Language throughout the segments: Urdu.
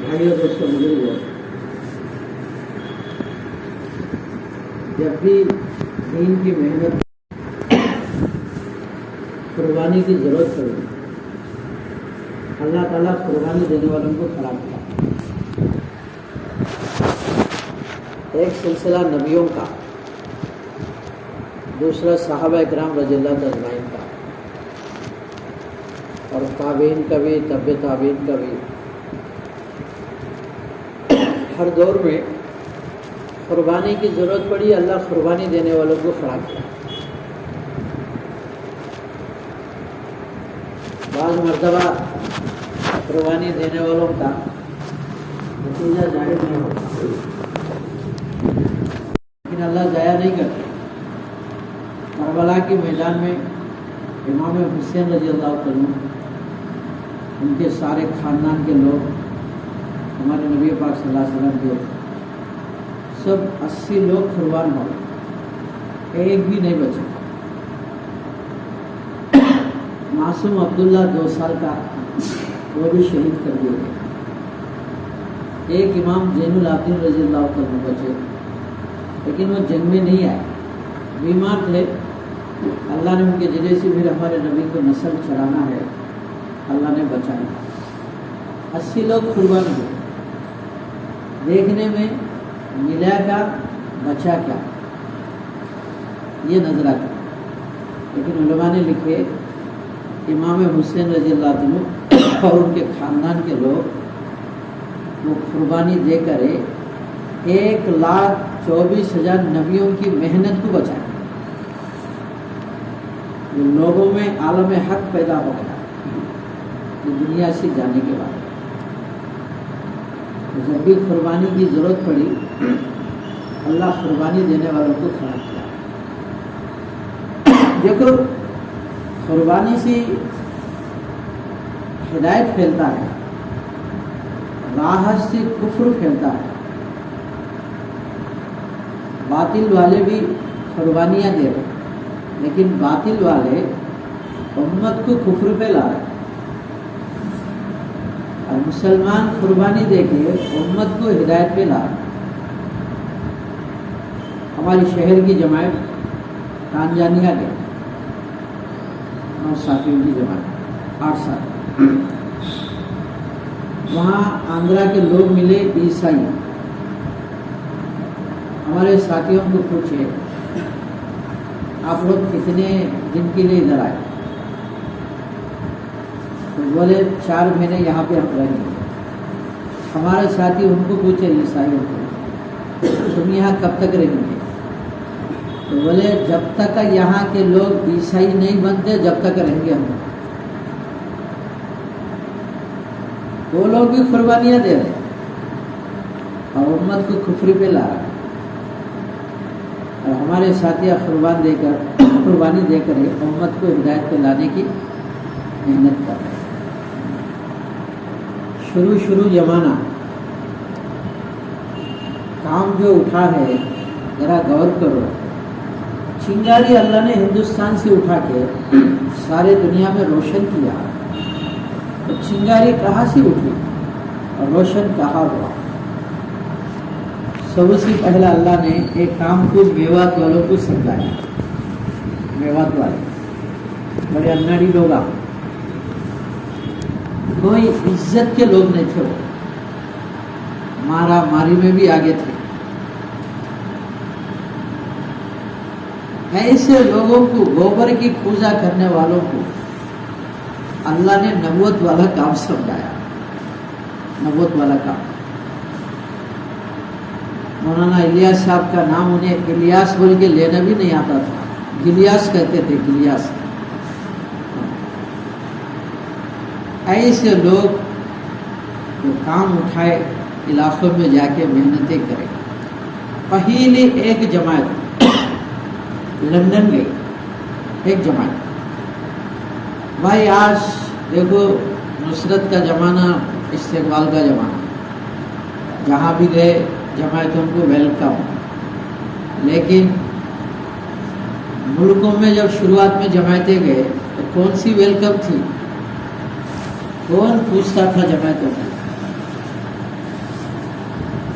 بھائیوں دوستوں بزرگوں، جب بھی دین کی محنت قربانی کی ضرورت پڑے اللہ تعالیٰ قربانی دینے والوں کو کھڑا کرتا۔ ایک سلسلہ نبیوں کا، دوسرا صحابہ اکرام رضی اللہ اجمعین کا، اور تابعین کا بھی، تبع تابعین کا بھی۔ ہر دور میں قربانی کی ضرورت پڑی، اللہ قربانی دینے والوں کو کھڑا کیا۔ بعض مرتبہ قربانی دینے والوں کا نتیجہ ظاہر نہیں ہوتا، لیکن اللہ ضائع نہیں کرتا۔ کربلا کے میدان میں امام حسین رضی اللہ عنہ، ان کے سارے خاندان کے لوگ، ہمارے نبی پاک صلی اللہ علیہ وسلم کے سب 80 لوگ قربان ہو گئے، ایک بھی نہیں بچا۔ معصوم عبداللہ 2 سال کا، وہ بھی شہید کر دیے گئے۔ ایک امام زین العابدین رضی اللہ عنہ بچے، لیکن وہ جنگ میں نہیں آئے، بیمار تھے۔ اللہ نے ان کے ذریعے سے پھر ہمارے نبی کو نسل چلانا ہے، اللہ نے بچایا۔ 80 لوگ قربان ہوئے، دیکھنے میں ملا کیا، بچا کیا، یہ نظر آتا۔ لیکن علماء نے لکھے امام حسین رضی اللہ عنہ اور ان کے خاندان کے لوگ وہ قربانی دے کر 1,24,000 نبیوں کی محنت کو بچائے۔ لوگوں میں عالم حق پیدا ہو گیا دنیا سے جانے کے بعد۔ جب بھی قربانی کی ضرورت پڑی، اللہ قربانی دینے والوں کو کھڑا کیا۔ دیکھو، قربانی سے ہدایت پھیلتا ہے، راحت سے کفر پھیلتا ہے۔ باطل والے بھی قربانیاں دے رہے، لیکن باطل والے امت کو کفر پہ لا رہے، اور مسلمان قربانی دے کے امت کو ہدایت پہ لا رہے۔ ہماری شہر کی جماعت تانجانیہ گئے، 9 ساتھیوں کی جماعت، 8 ساتھی۔ وہاں آندھرا کے لوگ ملے، عیسائی۔ ہمارے ساتھیوں کو پوچھے آپ لوگ کتنے دن کے لیے ادھر آئے؟ تو بولے 4 مہینے یہاں پہ ہم رہیں گے۔ ہمارے ساتھی ان کو پوچھے، عیسائیوں کو، تم یہاں کب تک رہیں گے؟ تو بولے جب تک یہاں کے لوگ عیسائی نہیں بنتے جب تک رہیں گے ہم۔ وہ لوگ بھی قربانیاں دے رہے اور امت کو کفر پہ لا رہے، اور ہمارے ساتھیاں قربانی دے کر امت کو ہدایت پہ لانے کی محنت کر رہے۔ شروع زمانہ کام جو اٹھا ہے، ذرا غور کرو۔ چنگاری اللہ نے ہندوستان سے اٹھا کے سارے دنیا میں روشن کیا، تو چنگاری کہاں سے اٹھی اور روشن کہاں ہوا؟ سب سے پہلا اللہ نے ایک کام کو میوات والوں کو سمجھایا۔ میوات والے بڑے اناڑی لوگ، کوئی عزت کے لوگ نہیں تھے، وہ مارا ماری میں بھی آگے تھے۔ ایسے لوگوں کو، گوبر کی پوجا کرنے والوں کو اللہ نے نبوت والا کام سمجھایا، نبوت والا کام۔ مولانا الیاس صاحب کا نام انہیں الیاس بول کے لینا بھی نہیں آتا تھا، گلیاس کہتے تھے، گلیاس۔ ایسے لوگ جو کام اٹھائے، علاقوں میں جا کے محنتیں کریں۔ پہلی ایک جماعت لندن گئی، ایک جماعت۔ بھائی آج دیکھو نصرت کا زمانہ، استقبال کا زمانہ، جہاں بھی گئے جماعتوں کو ویلکم۔ لیکن ملکوں میں جب شروعات میں جماعتیں گئے تو کون سی ویلکم تھی؟ کون پوچھتا تھا جماعتوں میں؟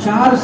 4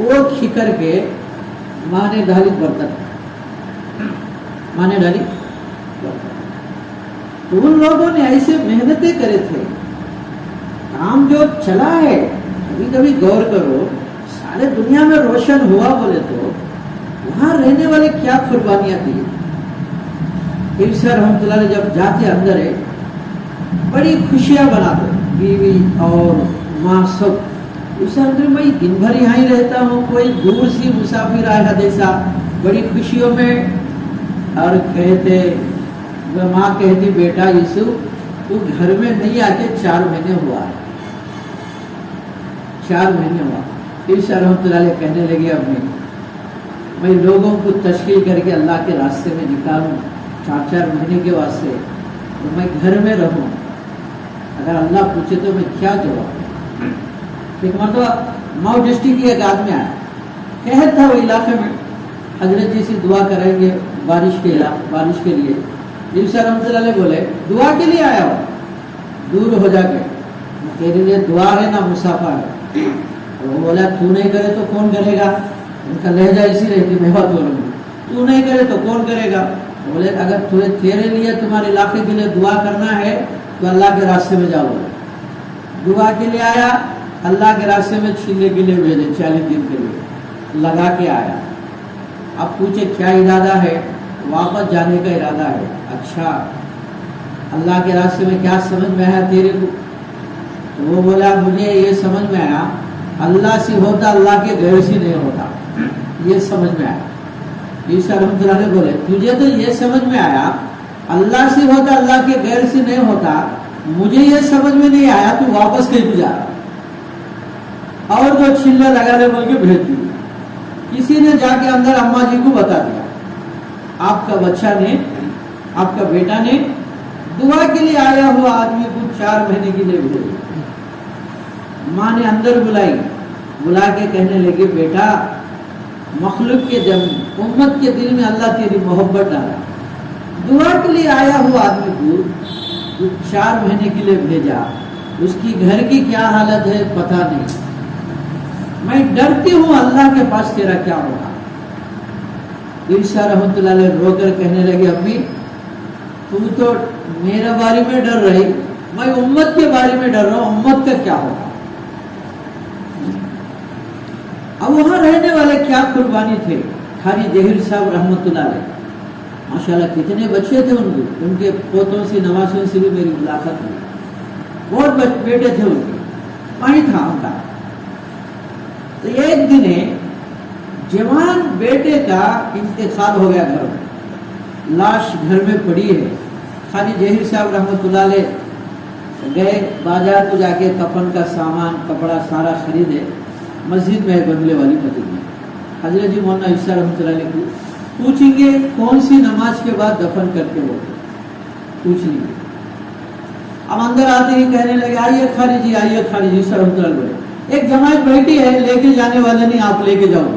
وہ کھکر کے ماں نے ڈالی برتن، ماں نے ڈالی برتن. تو ان لوگوں نے ایسے محنتیں کرے تھے. کام جو چلا ہے کبھی کبھی غور کرو، سارے دنیا میں روشن ہوا بولے تو وہاں رہنے والے کیا قربانیاں دی. پھر سے رحمۃ اللہ علیہ جب جاتے اندر ہے بڑی خوشیاں بناتے، بیوی اور ماں سب. اس اندر میں دن بھر یہاں ہی رہتا ہوں، کوئی دور سی مسافر آیا جیسا بڑی خوشیوں میں. اور کہتے ماں کہتی بیٹا یوسف تو گھر میں نہیں آتے 4 مہینے ہوا ہے، 4 مہینے ہوا. پھر سے رحمۃ اللہ علیہ کہنے لگے اب میں لوگوں کو تشکیل کر کے اللہ کے راستے میں نکالوں 4 مہینے کے واسطے، تو میں گھر میں رہوں، اگر اللہ پوچھے تو میں کیا جواب. ایک مرتبہ مئو ڈسٹرکٹ کی ایک آدمی آیا، قحط تھا وہ علاقے میں، حضرت جی سے دعا کریں گے بارش کے لیے. جی سر رحمۃ اللہ علیہ بولے دعا کے لیے آیا ہو، دور ہو جا کے تیرے لیے دعا ہے نہ مسافہ ہے. وہ بولا تو نہیں کرے تو کون کرے گا. ان کا لہجہ اسی رہتی میں بات بولوں گی، تو نہیں کرے تو کون کرے گا. بولے اگر تیرے لیے تمہارے علاقے کے لیے دعا کرنا ہے تو اللہ کے راستے میں جاؤ. دعا کے لیے آیا، اللہ کے راستے میں چھیلنے کے لیے بھیجے 40 دن کے لیے لگا کے آیا. اب پوچھے کیا ارادہ ہے؟ واپس جانے کا ارادہ ہے. اچھا اللہ کے راستے میں کیا سمجھ میں آیا تیرے کو؟ تو وہ بولا مجھے یہ سمجھ میں آیا اللہ سے ہوتا اللہ کے غیر سے نہیں ہوتا، یہ سمجھ میں آیا. عیسیٰ رحمۃ اللہ علیہ بولے تجھے تو یہ سمجھ میں آیا اللہ سے ہوتا اللہ کے غیر سے نہیں ہوتا، مجھے یہ سمجھ میں نہیں آیا تو واپس کہیں جا رہا اور جو چھلے لگا لے بول کے بھیج دی. کسی نے جا کے اندر اماں جی کو بتا دیا آپ کا بچہ نے، آپ کا بیٹا نے دعا کے لیے آیا ہوا آدمی کو 4 مہینے کے لیے بھیجا. ماں نے اندر بلا کے کہنے لگے بیٹا مخلوق کے امت کے دل میں اللہ تیری محبت ڈالا، دعا کے لیے آیا ہوا آدمی کو 4 مہینے کے لیے بھیجا، اس کی گھر کی کیا حالت ہے پتہ نہیں. میں ڈرتی ہوں اللہ کے پاس تیرا کیا ہوگا. عیسیٰ رحمۃ اللہ علیہ رو کر کہنے لگے امی تو میرے بارے میں ڈر رہی، میں امت کے بارے میں ڈر رہا ہوں، امت کا کیا ہوگا. اب وہاں رہنے والے کیا قربانی تھے. قاری ظہیر صاحب رحمۃ اللہ علیہ ماشاءاللہ کتنے بچے تھے ان کو، ان کے پوتوں سے نوازوں سے بھی میری ملاقات ہوئی، بہت بیٹے تھے ان کے، وہیں تھا ان کا. تو ایک دن جوان بیٹے کا انتقال ہو گیا، گھر میں لاش گھر میں پڑی ہے. قاری ظہیر صاحب رحمۃ اللہ علیہ گئے بازار کو جا کے کفن کا سامان کپڑا سارا خریدے. مسجد میں بنگلے والی مسجد میں حضرت جی مولانا عیسیٰ رحمۃ اللہ علیہ کو پوچھیں گے کون سی نماز کے بعد دفن کرتے ہو، پوچھ لیں گے. اب اندر آتے ہی کہنے لگے آئیے قاری جی عیسیٰ رحمۃ اللہ علیہ. ایک جماعت بیٹھی ہے لے کے جانے والے نہیں، آپ لے کے جاؤ.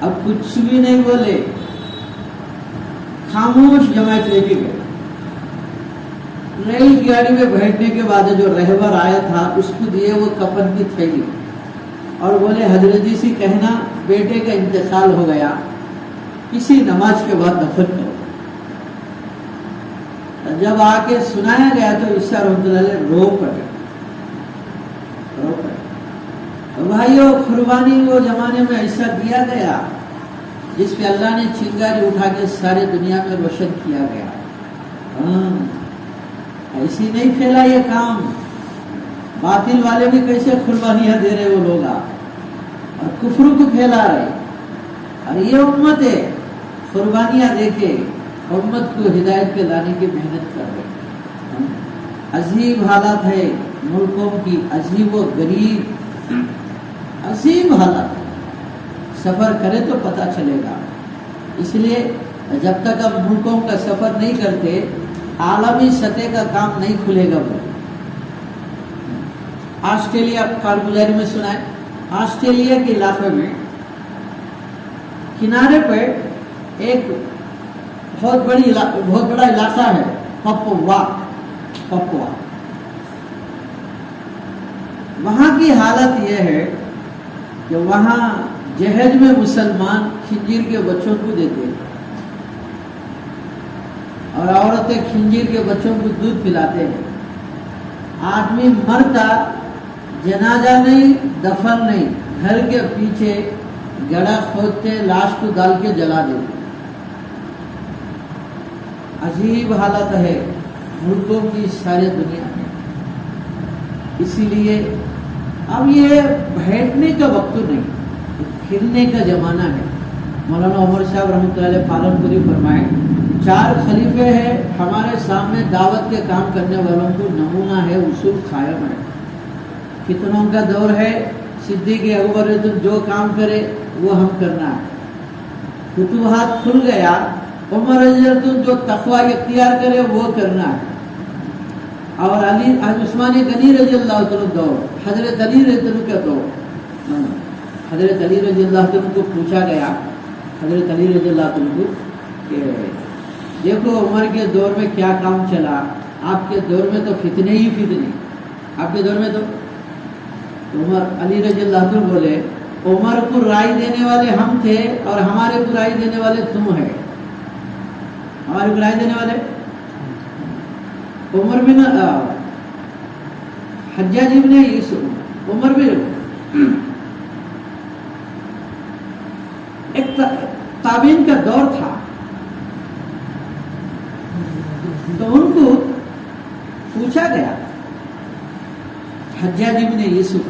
اب کچھ بھی نہیں بولے، خاموش جماعت لے کے گئے. ریل گاڑی میں بیٹھنے کے بعد جو رہبر آیا تھا اس کو دیے وہ کفن کی تھیلی اور بولے حضرت جی سے کہنا بیٹے کا انتقال ہو گیا، کسی نماز کے بعد دفن کرو. جب آ کے سنایا گیا تو عیسیٰ رحمۃ اللہ علیہ رو پڑے. بھائیو قربانی وہ زمانے میں ایسا دیا گیا جس پہ اللہ نے چنگاری اٹھا کے ساری دنیا میں روشن کیا گیا. ایسی نہیں پھیلا یہ کام. باطل والے بھی کیسے قربانیاں دے رہے وہ لوگ اور کفر کو پھیلا رہے. اور یہ امت ہے قربانیاں دے کے امت کو ہدایت پہ لانے کی محنت کر رہے. عجیب حالات ہے ملکوں کی، عجیب و غریب عظیم حالات. سفر کرے تو پتہ چلے گا. اس لیے جب تک ہم ملکوں کا سفر نہیں کرتے عالمی سطح کا کام نہیں کھلے گا. آسٹریلیا کارگزاری میں سنا ہے، آسٹریلیا کے علاقے میں کنارے پہ ایک بہت بڑا علاقہ ہے پپوا. وہاں کی حالت یہ ہے کہ وہاں جہیز میں مسلمان خنزیر کے بچوں کو دیتے اور عورتیں خنزیر کے بچوں کو دودھ پلاتے ہیں. آدمی مرتا جنازہ نہیں دفن نہیں, گھر کے پیچھے گڑھا کھودتے لاش کو ڈال کے جلا دیتے. عجیب حالت ہے ملکوں کی ساری دنیا میں. اسی لیے اب یہ بیٹھنے کا وقت نہیں, پھرنے کا زمانہ ہے. مولانا عمر صاحب رحمۃ اللہ علیہ پالن پوری فرمائے 4 خلیفے ہیں ہمارے سامنے, دعوت کے کام کرنے والوں کو نمونہ ہے, اصول قائم ہے. فتنوں کا دور ہے, صدیق اکبر جو کام کرے وہ ہم کرنا ہے. فتوحات کھل گیا, عمر رضی اللہ عنہ جو تقوی اختیار کرے وہ کرنا ہے. اور عثمان غنی رضی اللہ عنہ دور, حضرت علی رضی اللہ عنہ کا دور. حضرت علی رضی اللہ عنہ کو پوچھا گیا, حضرت علی رضی اللہ عنہ کو کہ دیکھو عمر کے دور میں کیا کام چلا, آپ کے دور میں تو فتنے ہی فتنے, آپ کے دور میں تو. عمر علی رضی اللہ عنہ بولے عمر کو رائے دینے والے ہم تھے اور ہمارے کو رائے دینے والے تم ہے. ہمارے کو رائے دینے والے عمر بن حجاج ابن یوسف, عمر بن ایک تابعین کا دور تھا. تو ان کو پوچھا گیا حجاج ابن یوسف,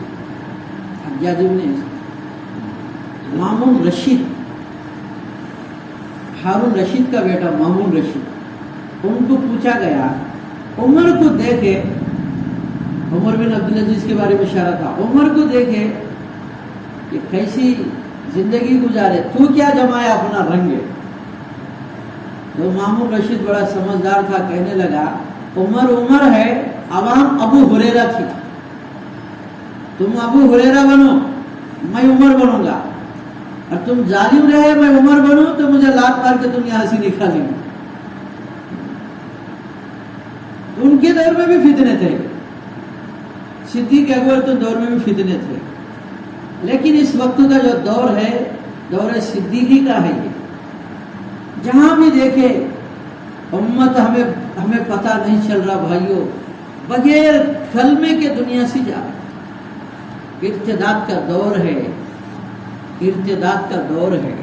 مامون رشید, ہارون رشید کا بیٹا مامون رشید, ان کو پوچھا گیا عمر کو دیکھے, عمر بن عبدالعزیز کے بارے میں اشارہ تھا, عمر کو دیکھے کہ کیسی زندگی گزارے, تو کیا جمایا اپنا رنگ. تو مامون رشید بڑا سمجھدار تھا, کہنے لگا عمر ہے, عوام ابو ہریرہ تھی, تم ابو ہریرہ بنو میں عمر بنوں گا, اور تم ظالم رہے میں عمر بنوں تو مجھے لات مار کے تم یہاں سے نکالیں گے. ان کے دور میں بھی فتنے تھے, صدیق اکبر تو دور میں بھی فتنے تھے, لیکن اس وقت کا جو دور ہے دور صدیقی کا ہے. یہ جہاں بھی دیکھے امت ہمیں پتہ نہیں چل رہا بھائیوں, بغیر کلمے کے دنیا سے جا رہے. ارتداد کا دور ہے, ارتداد کا دور ہے.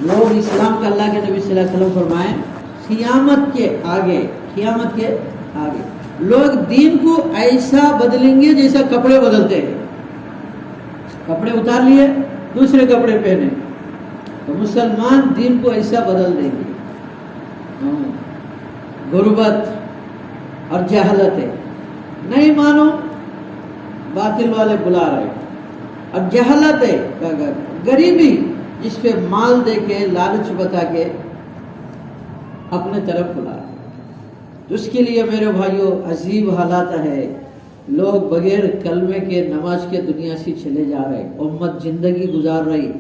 لوگ اسلام کا اللہ کے نبی صلی اللہ علیہ وسلم فرمائیں قیامت کے آگے لوگ دین کو ایسا بدلیں گے جیسا کپڑے بدلتے ہیں. کپڑے اتار لیے دوسرے کپڑے پہنے, تو مسلمان دین کو ایسا بدل دیں گے. غربت اور جہالت ہے, نہیں مانو باطل والے بلا رہے, اور جہالت ہے غریبی جس پہ مال دے کے لالچ بتا کے اپنے طرف بلا رہے. تو اس کے لیے میرے بھائیوں عجیب حالات ہے, لوگ بغیر کلمے کے نماز کے دنیا سے چلے جا رہے, امت زندگی گزار رہی.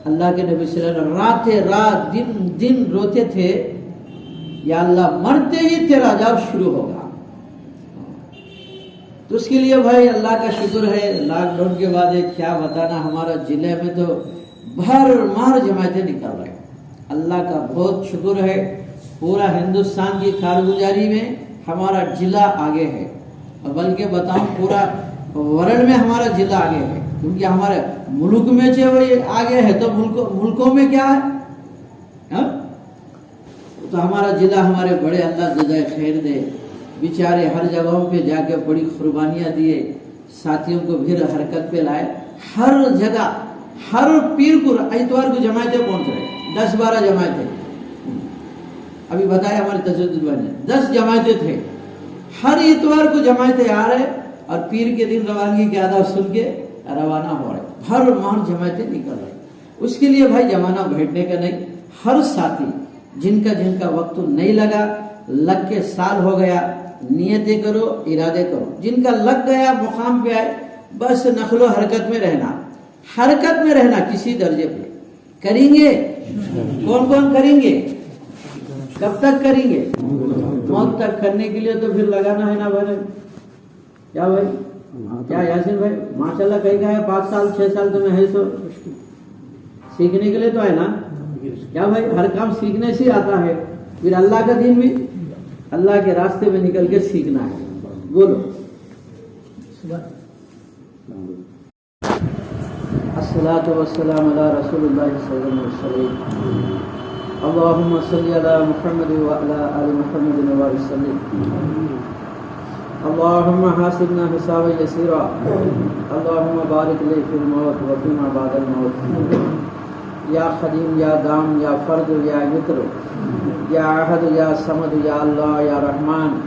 اللہ کے نبی صلی اللہ علیہ وسلم رات دن روتے تھے, یا اللہ مرتے ہی تیرا عذاب شروع ہوگا. تو اس کے لیے بھائی اللہ کا شکر ہے, لاک ڈاؤن کے بعد کیا بتانا, ہمارا ضلع میں تو بھر مار جماعتیں نکل رہے. اللہ کا بہت شکر ہے, پورا ہندوستان کی کارگزاری میں ہمارا ضلع آگے ہے, اور بلکہ بتاؤں پورا ورلڈ میں ہمارا ضلع آگے ہے. کیونکہ ہمارے ملک میں جو آگے ہے تو ملکوں میں کیا ہے, تو ہمارا ضلع ہمارے بڑے اللہ جزائے خیر دے. بیچارے ہر جگہوں پہ جا کے بڑی قربانیاں دیے, ساتھیوں کو بھی حرکت پہ لائے. ہر جگہ ہر پیر کو اتوار کو جماعتیں پہنچ رہے, 10-12 جماعتیں. ابھی بتایا ہمارے تجدد والے 10 جماعتیں تھے, ہر اتوار کو جماعتیں آ رہے, اور پیر کے دن روانگی کے آداب سن کے روانہ ہو رہے. ہر ماہ جماعتیں نکل رہے. اس کے لیے بھائی زمانہ بیٹھنے کا نہیں. ہر ساتھی جن کا وقت نہیں لگ کے سال ہو گیا, نیتیں کرو, ارادے کرو. جن کا لگ گیا مقام پہ آئے, بس نقل و حرکت میں رہنا کسی درجے پہ کریں گے. کون کریں گے, کب تک کریں گے, موت تک کرنے کے لیے تو پھر لگانا ہے نا بھائی. کیا بھائی کیا یاسین بھائی ماشاءاللہ کہیں کا ہے 5 سال 6 سال تمہیں ہے سو سیکھنے کے لیے تو ہے نا کیا بھائی ہر کام سیکھنے سے آتا ہے پھر اللہ کا دین بھی اللہ کے راستے میں نکل کے سیکھنا ہے بولو الصلاۃ والسلام علی رسول اللہ صلی اللہ علیہ وسلم اللهم صل على محمد وعلى آل محمد وسلم اللهم حاسبنا حسابا يسيرا اللهم بارك لي في الموت وفيما بعد الموت یا قدیم یا دام یا فرد یا وتر یا احد یا صمد یا اللہ یا رحمان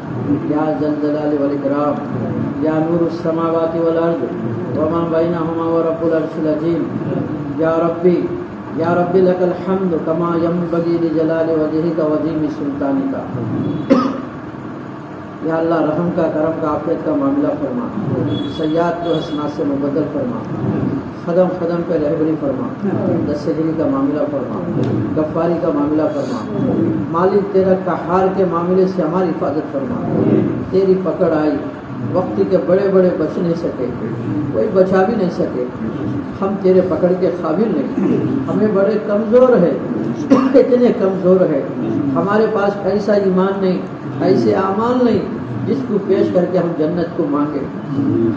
یا ذا الجلال والاکرام یا نور السماوات والارض وما بینهما ورب العرش العظیم یا ربی لک الحمد کما ینبغی لجلال وجهک وعظیم سلطانک یا اللہ رحم کا کرم کا عافیت کا معاملہ فرما سیئات کو حسنات سے مبدل فرما قدم قدم پہ رہبری فرما دستگیری کا معاملہ فرما غفاری کا معاملہ فرما مالک تیرا قہار کے معاملے سے ہماری حفاظت فرما تیری پکڑ آئی وقت کے بڑے بڑے بچ نہیں سکے کوئی بچا بھی نہیں سکے ہم تیرے پکڑ کے قابل نہیں ہمیں بڑے کمزور ہے اتنے کمزور ہے ہمارے پاس ایسا ایمان نہیں ایسے اعمال نہیں جس کو پیش کر کے ہم جنت کو مانگے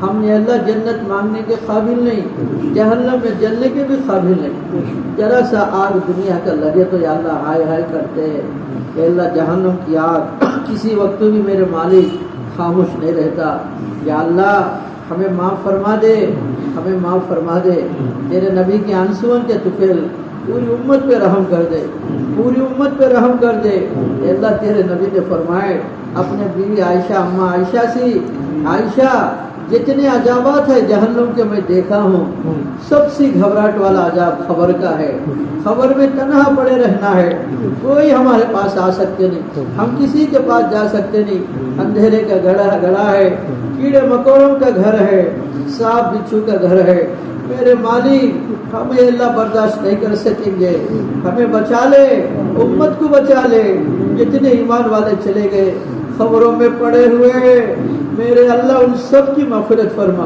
ہم نے اللہ جنت مانگنے کے قابل نہیں جہنم میں جلنے کے بھی قابل نہیں ذرا سا آگ دنیا کا لگے تو یا اللہ ہائے ہائے کرتے ہیں کہ اللہ جہنم کی آگ کسی وقت بھی میرے مالک خاموش نہیں رہتا یا اللہ ہمیں معاف فرما دے ہمیں معاف فرما دے تیرے نبی کے آنسوؤں کے طفیل پوری امت پہ رحم کر دے پوری امت پہ رحم کر دے اے اللہ تیرے نبی نے فرمائے اپنے بیوی عائشہ اماں عائشہ سے عائشہ جتنے عذابات ہیں جہنم کے میں دیکھا ہوں سب سے گھبراہٹ والا عذاب خبر کا ہے خبر میں تنہا پڑے رہنا ہے کوئی ہمارے پاس آ سکتے نہیں ہم کسی کے پاس جا سکتے نہیں اندھیرے کا گڑھا ہے کیڑے مکوڑوں کا گھر ہے سانپ بچھو کا گھر ہے میرے مالک ہمیں اللہ برداشت نہیں کر سکیں گے ہمیں بچا لے امت کو بچا لے جتنے ایمان والے چلے گئے خبروں میں پڑے ہوئے میرے اللہ ان سب کی مغفرت فرما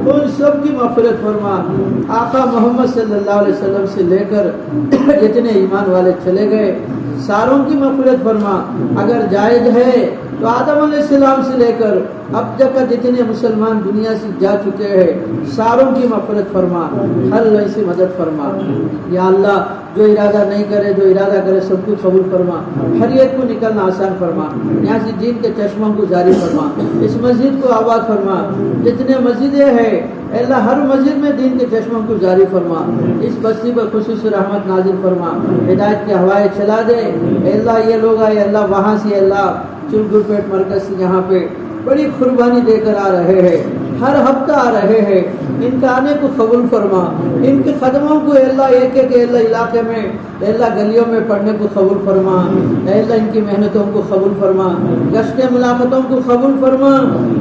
ان سب کی مغفرت فرما آقا محمد صلی اللہ علیہ وسلم سے لے کر جتنے ایمان والے چلے گئے ساروں کی مغفرت فرما اگر جائز ہے تو آدم علیہ السلام سے لے کر اب تک جتنے مسلمان دنیا سے جا چکے ہیں ساروں کی مغفرت فرما ہر ایسی مدد فرما یا اللہ جو ارادہ نہیں کرے جو ارادہ کرے سب کو قبول فرما ہر ایک کو نکلنا آسان فرما یہاں سے دین کے چشموں کو جاری فرما اس مسجد کو آباد فرما جتنے مسجدیں ہیں اللہ ہر مسجد میں دین کے چشموں کو جاری فرما اس بستی پر خصوصی رحمت نازل فرما ہدایت کی ہوائیں چلا دے اللہ یہ لوگ آئے اللہ وہاں سے اللہ چلگر پیٹ مرکز سے یہاں پہ بڑی قربانی دے کر آ رہے ہیں ہر ہفتہ آ رہے ہیں ان کا آنے کو قبول فرما ان کے قدموں کو اللہ ایک ایک اللہ علاقے میں اللہ گلیوں میں پڑھنے کو قبول فرما اللہ ان کی محنتوں کو قبول فرما گشت ملاقاتوں کو قبول فرما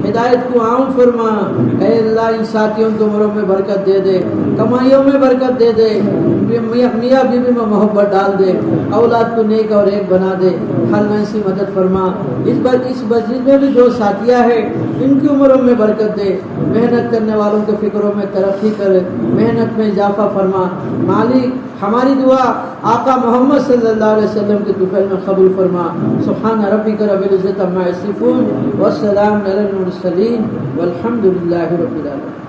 ہدایت کو عام فرما اے اللہ ان ساتھیوں کو عمروں میں برکت دے دے کمائیوں میں برکت دے دے میاں بیوی میں محبت ڈال دے اولاد کو نیک اور ایک بنا دے ہر ایسی مدد فرما اس مسجد میں بھی جو ساتھیاں ہیں ان کی عمروں میں برکت دے محنت کرنے والوں کے فکروں میں ترقی کر محنت میں اضافہ فرما مالک ہماری دعا آقا محمد صلی اللہ علیہ وسلم کے طفیل میں قبول فرما سبحان ربک رب العزت عما یصفون والسلام علی المرسلین والحمد للہ رب العالمین